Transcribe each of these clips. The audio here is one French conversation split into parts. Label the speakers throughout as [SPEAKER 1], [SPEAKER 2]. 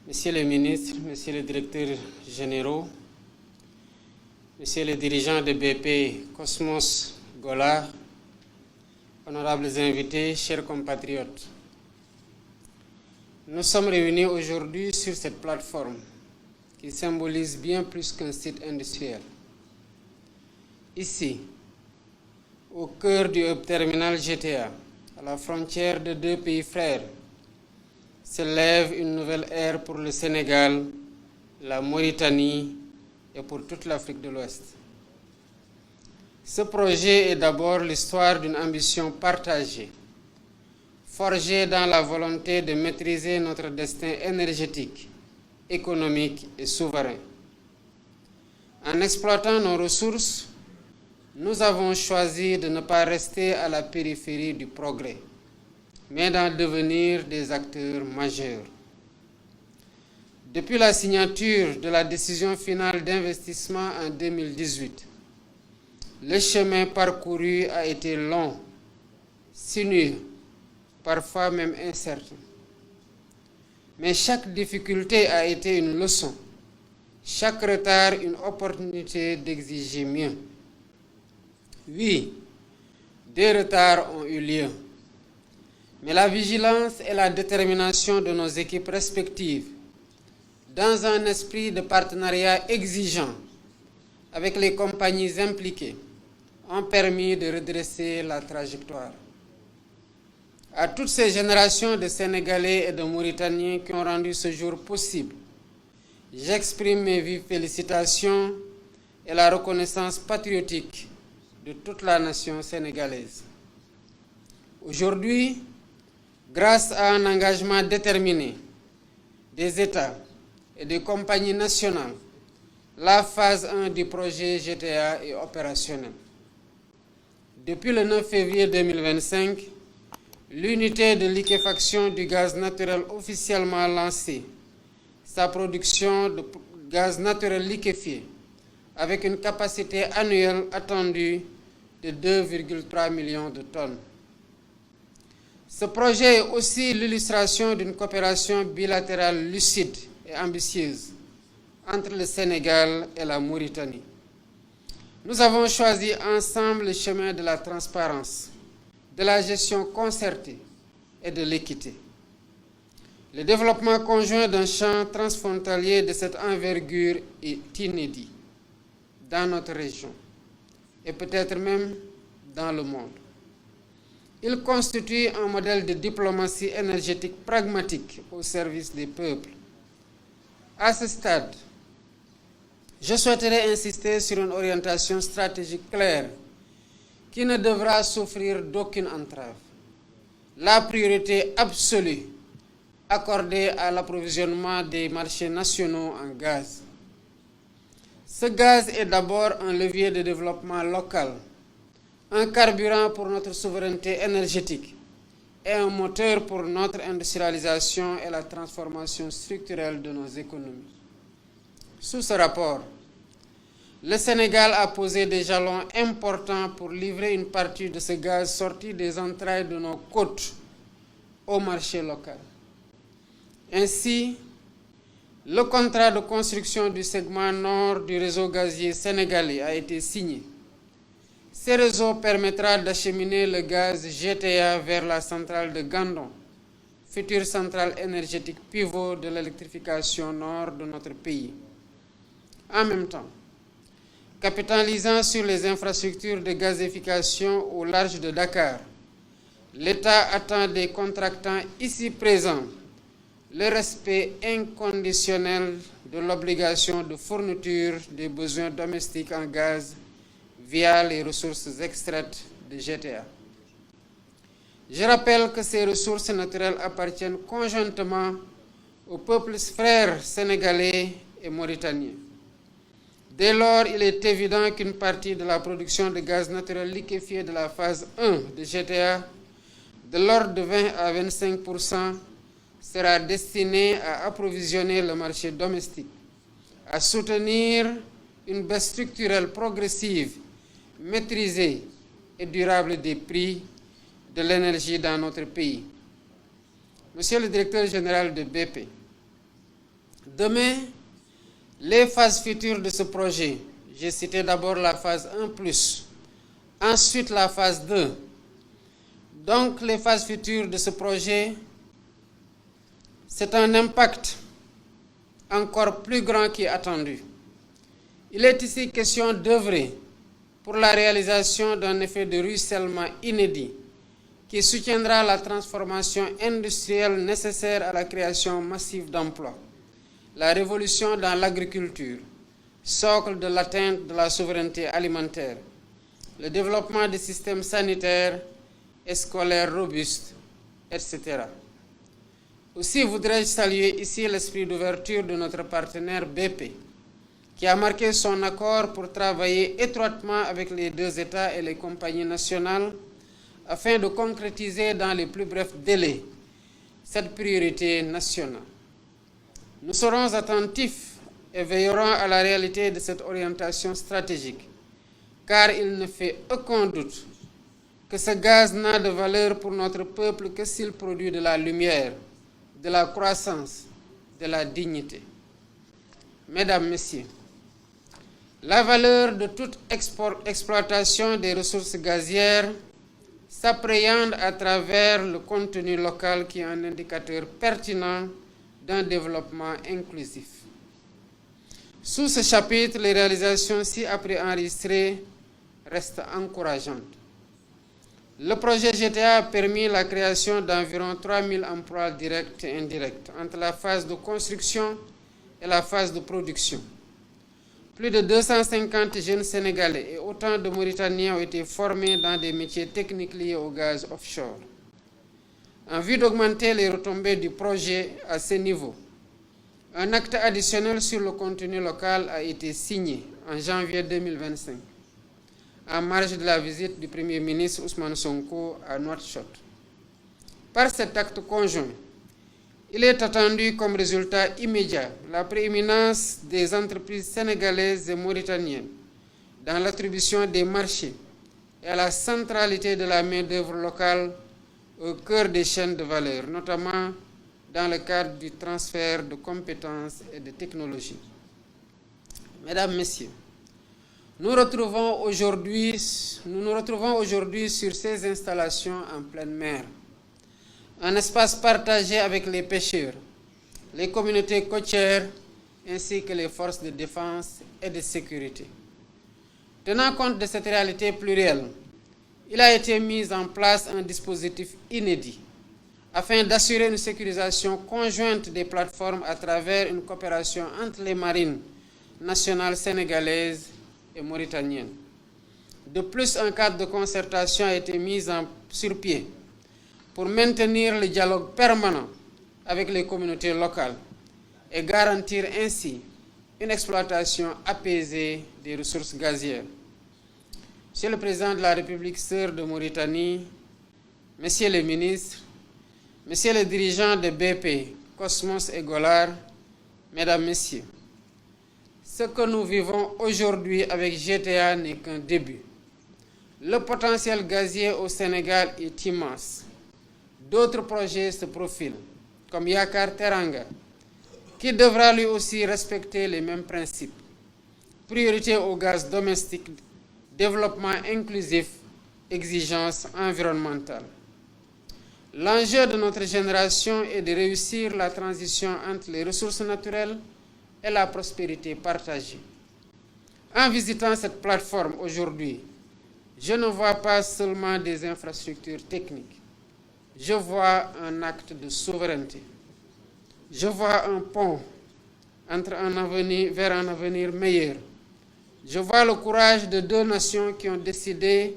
[SPEAKER 1] Messieurs les ministres, Messieurs les directeurs généraux, Messieurs les dirigeants de BP Cosmos Golar, honorables invités, chers compatriotes, nous sommes réunis aujourd'hui sur cette plateforme qui symbolise bien plus qu'un site industriel. Ici, au cœur du hub terminal GTA, à la frontière de deux pays frères, se lève une nouvelle ère pour le Sénégal, la Mauritanie et pour toute l'Afrique de l'Ouest. Ce projet est d'abord l'histoire d'une ambition partagée, forgée dans la volonté de maîtriser notre destin énergétique, économique et souverain. En exploitant nos ressources, nous avons choisi de ne pas rester à la périphérie du progrès, mais d'en devenir des acteurs majeurs. Depuis la signature de la décision finale d'investissement en 2018, le chemin parcouru a été long, sinueux, parfois même incertain. Mais chaque difficulté a été une leçon, chaque retard une opportunité d'exiger mieux. Oui, des retards ont eu lieu, mais la vigilance et la détermination de nos équipes respectives, dans un esprit de partenariat exigeant avec les compagnies impliquées, ont permis de redresser la trajectoire. À toutes ces générations de Sénégalais et de Mauritaniens qui ont rendu ce jour possible, j'exprime mes vives félicitations et la reconnaissance patriotique de toute la nation sénégalaise. Aujourd'hui, grâce à un engagement déterminé des États et des compagnies nationales, la phase 1 du projet GTA est opérationnelle. Depuis le 9 février 2025, l'unité de liquéfaction du gaz naturel officiellement lancée, sa production de gaz naturel liquéfié, avec une capacité annuelle attendue de 2,3 millions de tonnes. Ce projet est aussi l'illustration d'une coopération bilatérale lucide et ambitieuse entre le Sénégal et la Mauritanie. Nous avons choisi ensemble le chemin de la transparence, de la gestion concertée et de l'équité. Le développement conjoint d'un champ transfrontalier de cette envergure est inédit dans notre région et peut-être même dans le monde. Il constitue un modèle de diplomatie énergétique pragmatique au service des peuples. À ce stade, je souhaiterais insister sur une orientation stratégique claire qui ne devra souffrir d'aucune entrave. La priorité absolue accordée à l'approvisionnement des marchés nationaux en gaz. Ce gaz est d'abord un levier de développement local, un carburant pour notre souveraineté énergétique et un moteur pour notre industrialisation et la transformation structurelle de nos économies. Sous ce rapport, le Sénégal a posé des jalons importants pour livrer une partie de ce gaz sorti des entrailles de nos côtes au marché local. Ainsi, le contrat de construction du segment nord du réseau gazier sénégalais a été signé. Ce réseau permettra d'acheminer le gaz GTA vers la centrale de Gandon, future centrale énergétique pivot de l'électrification nord de notre pays. En même temps, capitalisant sur les infrastructures de gazification au large de Dakar, l'État attend des contractants ici présents le respect inconditionnel de l'obligation de fourniture des besoins domestiques en gaz via les ressources extraites de GTA. Je rappelle que ces ressources naturelles appartiennent conjointement aux peuples frères sénégalais et mauritaniens. Dès lors, il est évident qu'une partie de la production de gaz naturel liquéfié de la phase 1 de GTA, de l'ordre de 20 à 25%, sera destinée à approvisionner le marché domestique, à soutenir une baisse structurelle progressive, maîtrisée et durable des prix de l'énergie dans notre pays. Monsieur le directeur général de BP, Demain, les phases futures de ce projet, j'ai cité d'abord la phase 1+, ensuite la phase 2. Donc les phases futures de ce projet, c'est un impact encore plus grand qui est attendu. Il est ici question d'œuvrer pour la réalisation d'un effet de ruissellement inédit qui soutiendra la transformation industrielle nécessaire à la création massive d'emplois, la révolution dans l'agriculture, socle de l'atteinte de la souveraineté alimentaire, le développement des systèmes sanitaires et scolaires robustes, etc. Aussi voudrais-je saluer ici l'esprit d'ouverture de notre partenaire BP, qui a marqué son accord pour travailler étroitement avec les deux États et les compagnies nationales afin de concrétiser dans les plus brefs délais cette priorité nationale. Nous serons attentifs et veillerons à la réalité de cette orientation stratégique, car il ne fait aucun doute que ce gaz n'a de valeur pour notre peuple que s'il produit de la lumière, de la croissance, de la dignité. Mesdames, Messieurs, la valeur de toute exploitation des ressources gazières s'appréhende à travers le contenu local qui est un indicateur pertinent d'un développement inclusif. Sous ce chapitre, les réalisations ci-après enregistrées restent encourageantes. Le projet GTA a permis la création d'environ 3000 emplois directs et indirects entre la phase de construction et la phase de production. Plus de 250 jeunes Sénégalais et autant de Mauritaniens ont été formés dans des métiers techniques liés au gaz offshore. En vue d'augmenter les retombées du projet à ce niveau, un acte additionnel sur le contenu local a été signé en janvier 2025, en marge de la visite du Premier ministre Ousmane Sonko à Nouakchott. Par cet acte conjoint, il est attendu comme résultat immédiat la prééminence des entreprises sénégalaises et mauritaniennes dans l'attribution des marchés et la centralité de la main-d'œuvre locale au cœur des chaînes de valeur, notamment dans le cadre du transfert de compétences et de technologies. Mesdames, Messieurs, nous nous retrouvons aujourd'hui sur ces installations en pleine mer, un espace partagé avec les pêcheurs, les communautés côtières ainsi que les forces de défense et de sécurité. Tenant compte de cette réalité plurielle, il a été mis en place un dispositif inédit afin d'assurer une sécurisation conjointe des plateformes à travers une coopération entre les marines nationales sénégalaises et mauritaniennes. De plus, un cadre de concertation a été mis sur pied pour maintenir le dialogue permanent avec les communautés locales et garantir ainsi une exploitation apaisée des ressources gazières. Monsieur le Président de la République sœur de Mauritanie, Messieurs les ministres, Messieurs les dirigeants de BP, Cosmos et Golar, Mesdames, Messieurs, ce que nous vivons aujourd'hui avec GTA n'est qu'un début. Le potentiel gazier au Sénégal est immense. D'autres projets se profilent, comme Yakar Teranga, qui devra lui aussi respecter les mêmes principes. Priorité au gaz domestique, développement inclusif, exigences environnementales. L'enjeu de notre génération est de réussir la transition entre les ressources naturelles et la prospérité partagée. En visitant cette plateforme aujourd'hui, je ne vois pas seulement des infrastructures techniques. Je vois un acte de souveraineté. Je vois un pont vers un avenir meilleur. Je vois le courage de deux nations qui ont décidé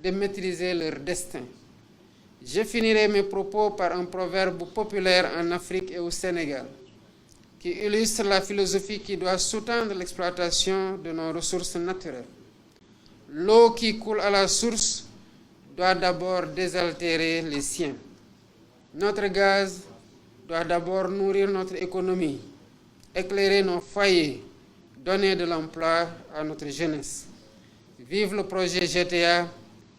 [SPEAKER 1] de maîtriser leur destin. Je finirai mes propos par un proverbe populaire en Afrique et au Sénégal, qui illustre la philosophie qui doit sous-tendre l'exploitation de nos ressources naturelles. L'eau qui coule à la source doit d'abord désaltérer les siens. Notre gaz doit d'abord nourrir notre économie, éclairer nos foyers, donner de l'emploi à notre jeunesse. Vive le projet GTA,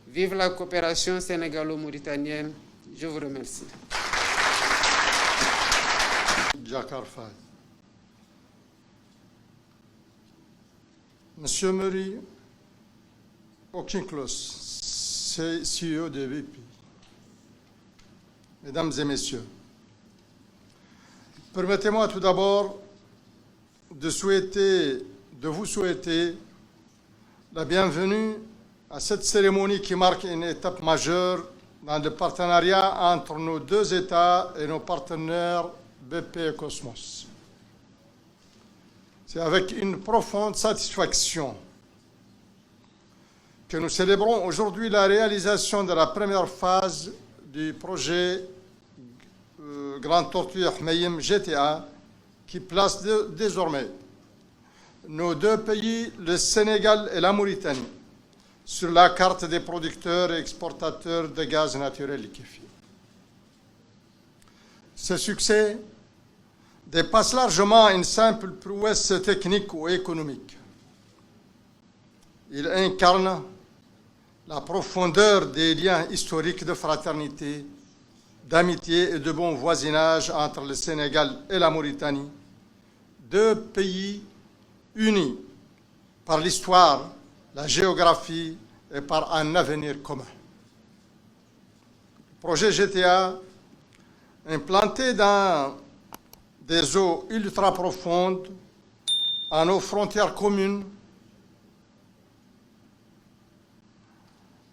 [SPEAKER 1] vive la coopération sénégalo-mauritanienne. Je vous remercie.
[SPEAKER 2] Jakar Faye. Monsieur Murray Auchincloss, CEO de BP, Mesdames et Messieurs, permettez-moi tout d'abord de vous souhaiter la bienvenue à cette cérémonie qui marque une étape majeure dans le partenariat entre nos deux États et nos partenaires BP et Cosmos. C'est avec une profonde satisfaction que nous célébrons aujourd'hui la réalisation de la première phase du projet Grande Tortue Hmeïm GTA qui place désormais nos deux pays, le Sénégal et la Mauritanie, sur la carte des producteurs et exportateurs de gaz naturel liquéfié. Ce succès dépasse largement une simple prouesse technique ou économique. Il incarne la profondeur des liens historiques de fraternité, d'amitié et de bon voisinage entre le Sénégal et la Mauritanie, deux pays unis par l'histoire, la géographie et par un avenir commun. Le projet GTA, implanté dans des eaux ultra profondes, à nos frontières communes,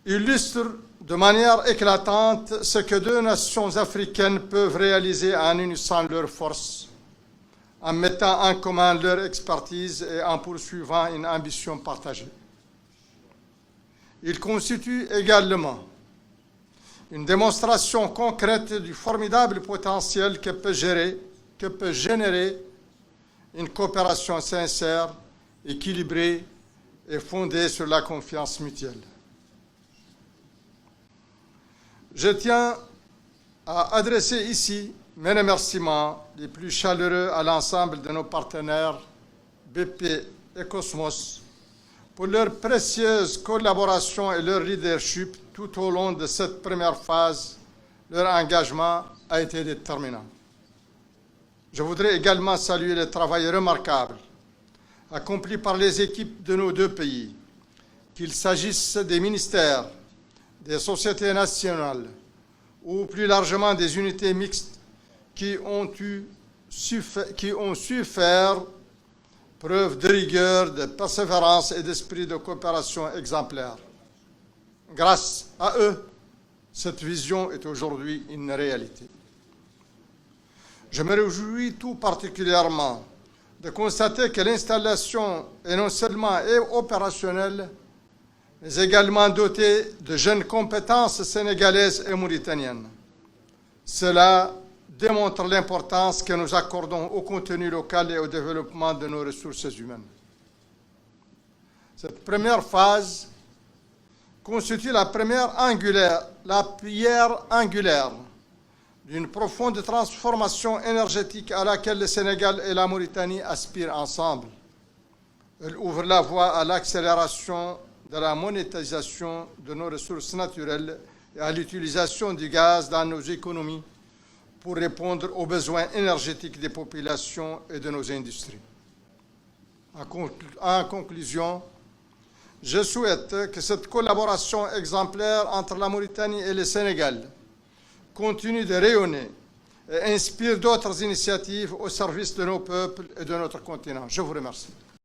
[SPEAKER 2] illustre de manière éclatante ce que deux nations africaines peuvent réaliser en unissant leurs forces, en mettant en commun leur expertise et en poursuivant une ambition partagée. Il constitue également une démonstration concrète du formidable potentiel que peut générer une coopération sincère, équilibrée et fondée sur la confiance mutuelle. Je tiens à adresser ici mes remerciements les plus chaleureux à l'ensemble de nos partenaires BP et Cosmos pour leur précieuse collaboration et leur leadership tout au long de cette première phase. Leur engagement a été déterminant. Je voudrais également saluer le travail remarquable accompli par les équipes de nos deux pays, qu'il s'agisse des ministères, des sociétés nationales ou plus largement des unités mixtes qui ont su faire preuve de rigueur, de persévérance et d'esprit de coopération exemplaire. Grâce à eux, cette vision est aujourd'hui une réalité. Je me réjouis tout particulièrement de constater que l'installation est non seulement opérationnelle, mais également dotée de jeunes compétences sénégalaises et mauritaniennes. Cela démontre l'importance que nous accordons au contenu local et au développement de nos ressources humaines. Cette première phase constitue la pierre angulaire d'une profonde transformation énergétique à laquelle le Sénégal et la Mauritanie aspirent ensemble. Elle ouvre la voie à l'accélération de la monétisation de nos ressources naturelles et à l'utilisation du gaz dans nos économies pour répondre aux besoins énergétiques des populations et de nos industries. En conclusion, je souhaite que cette collaboration exemplaire entre la Mauritanie et le Sénégal continue de rayonner et inspire d'autres initiatives au service de nos peuples et de notre continent. Je vous remercie.